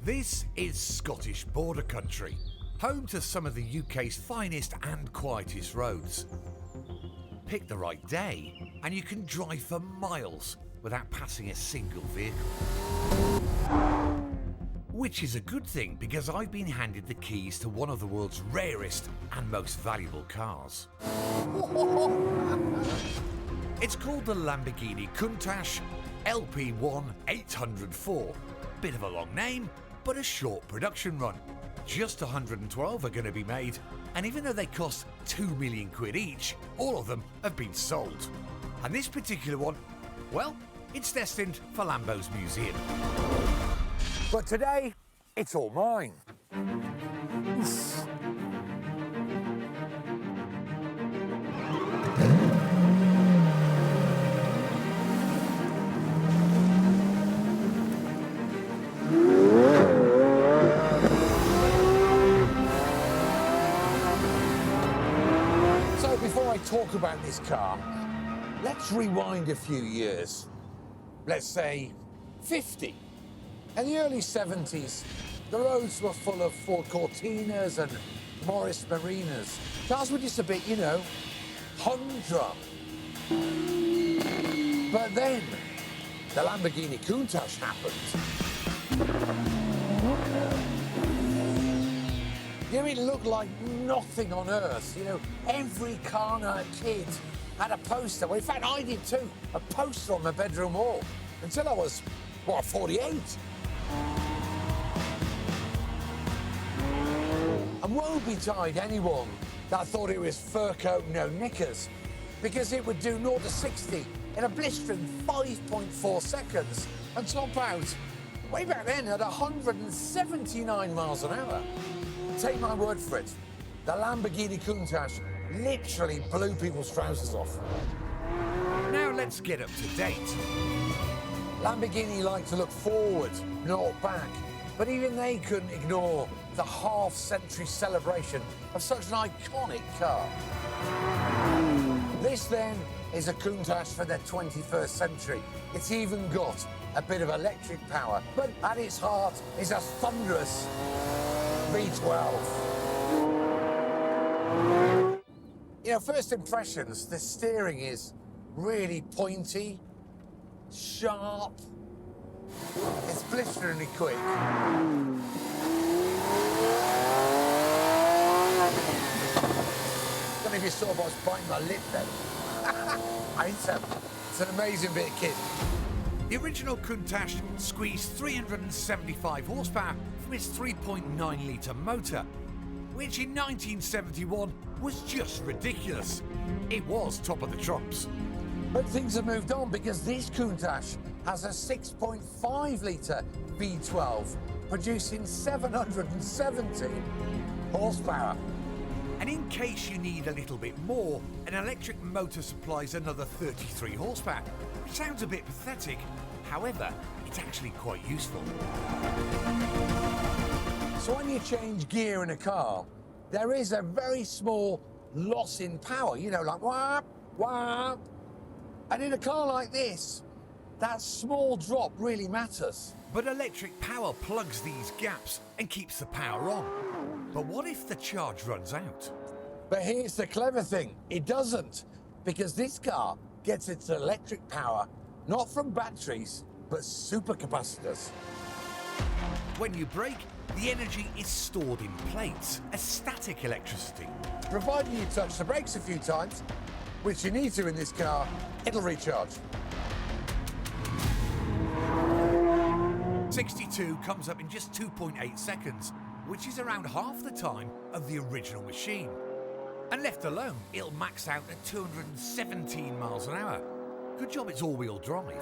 This is Scottish border country, home to some of the UK's finest and quietest roads. Pick the right day and you can drive for miles without passing a single vehicle. Which is a good thing because I've been handed the keys to one of the world's rarest and most valuable cars. It's called the Lamborghini Countach LPI 804. Bit of a long name, but a short production run. Just 112 are going to be made, and even though they cost 2 million quid each, all of them have been sold. And this particular one, well, it's destined for Lambo's museum. But today, it's all mine. Oof. Talk about this car, let's rewind a few years. Let's say 50. In the early 70s, the roads were full of Ford Cortinas and Morris Marinas. Cars were just a bit, humdrum. But then, the Lamborghini Countach happened. It looked like nothing on earth. Every car night kid had a poster. Well, in fact, I did too. A poster on my bedroom wall until I was, 48. And woe betide anyone that thought it was fur coat, no knickers, because it would do 0 to 60 in a blistering 5.4 seconds and top out way back then at 179 miles an hour. Take my word for it, the Lamborghini Countach literally blew people's trousers off. Now let's get up to date. Lamborghini like to look forward, not back, but even they couldn't ignore the half-century celebration of such an iconic car. This then is a Countach for the 21st century. It's even got a bit of electric power, but at its heart is a thunderous V12. First impressions, the steering is really pointy, sharp, it's blisteringly quick. Don't know if you saw if I was biting my lip then. It's an amazing bit of kit. The original Countach squeezed 375 horsepower from its 3.9-litre motor, which in 1971 was just ridiculous. It was top of the trumps. But things have moved on because this Countach has a 6.5-litre V12, producing 770 horsepower. And in case you need a little bit more, an electric motor supplies another 33 horsepower, which sounds a bit pathetic. However, it's actually quite useful. So when you change gear in a car, there is a very small loss in power, like whap, whap. And in a car like this, that small drop really matters. But electric power plugs these gaps and keeps the power on. But what if the charge runs out? But here's the clever thing, it doesn't, because this car gets its electric power not from batteries, but supercapacitors. When you brake, the energy is stored in plates as static electricity. Provided you touch the brakes a few times, which you need to in this car, it'll recharge. 62 comes up in just 2.8 seconds, which is around half the time of the original machine. And left alone, it'll max out at 217 miles an hour. Good job it's all-wheel drive.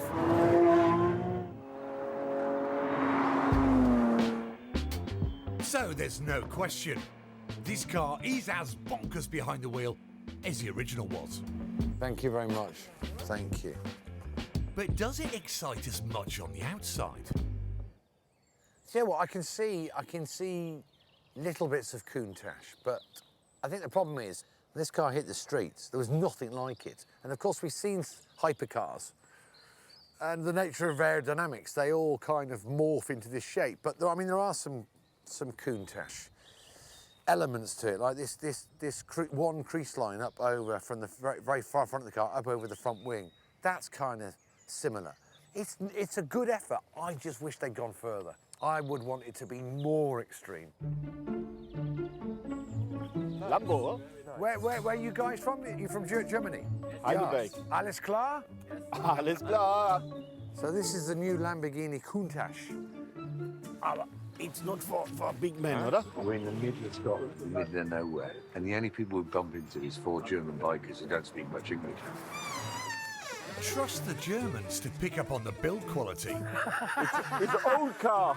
So there's no question. This car is as bonkers behind the wheel as the original was. Thank you very much. Thank you. But does it excite us much on the outside? You know what, I can see little bits of Countach, but I think the problem is when this car hit the streets, there was nothing like it. And of course, we've seen hypercars and the nature of aerodynamics, they all kind of morph into this shape. But I mean, there are some Countach elements to it, like this one crease line up over from the very far front of the car, up over the front wing. That's kind of similar. It's a good effort. I just wish they'd gone further. I would want it to be more extreme. Lambo, Where are you guys from? You from Germany? Heidelberg. Alles klar? Alles klar. So this is the new Lamborghini Countach. Aber it's not for big men, oder? We're in the middle of Scotland, the middle of nowhere, and the only people we bump into is 4 German bikers who don't speak much English. Trust the Germans to pick up on the build quality. It's an old car.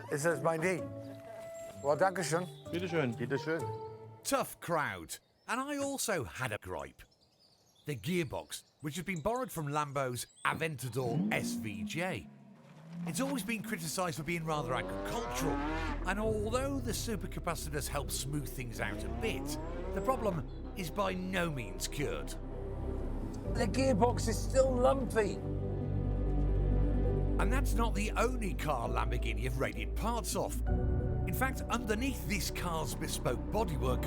Ist das mein Ding? Well, danke schön. Bitte schön. Bitte schön. Tough crowd. And I also had a gripe. The gearbox, which has been borrowed from Lambo's Aventador SVJ. It's always been criticised for being rather agricultural, and although the supercapacitors help smooth things out a bit, the problem is by no means cured. The gearbox is still lumpy. And that's not the only car Lamborghini have raided parts of. In fact, underneath this car's bespoke bodywork,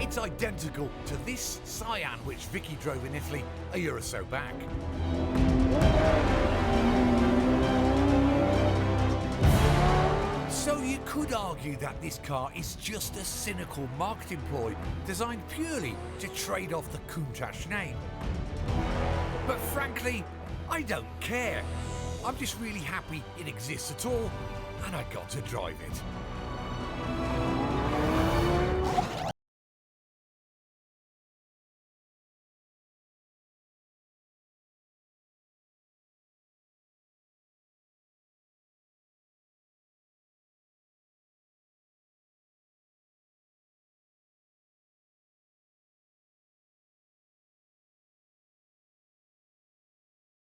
it's identical to this Cyan which Vicky drove in Italy a year or so back. So you could argue that this car is just a cynical marketing ploy designed purely to trade off the Countach name. But frankly, I don't care. I'm just really happy it exists at all, and I got to drive it.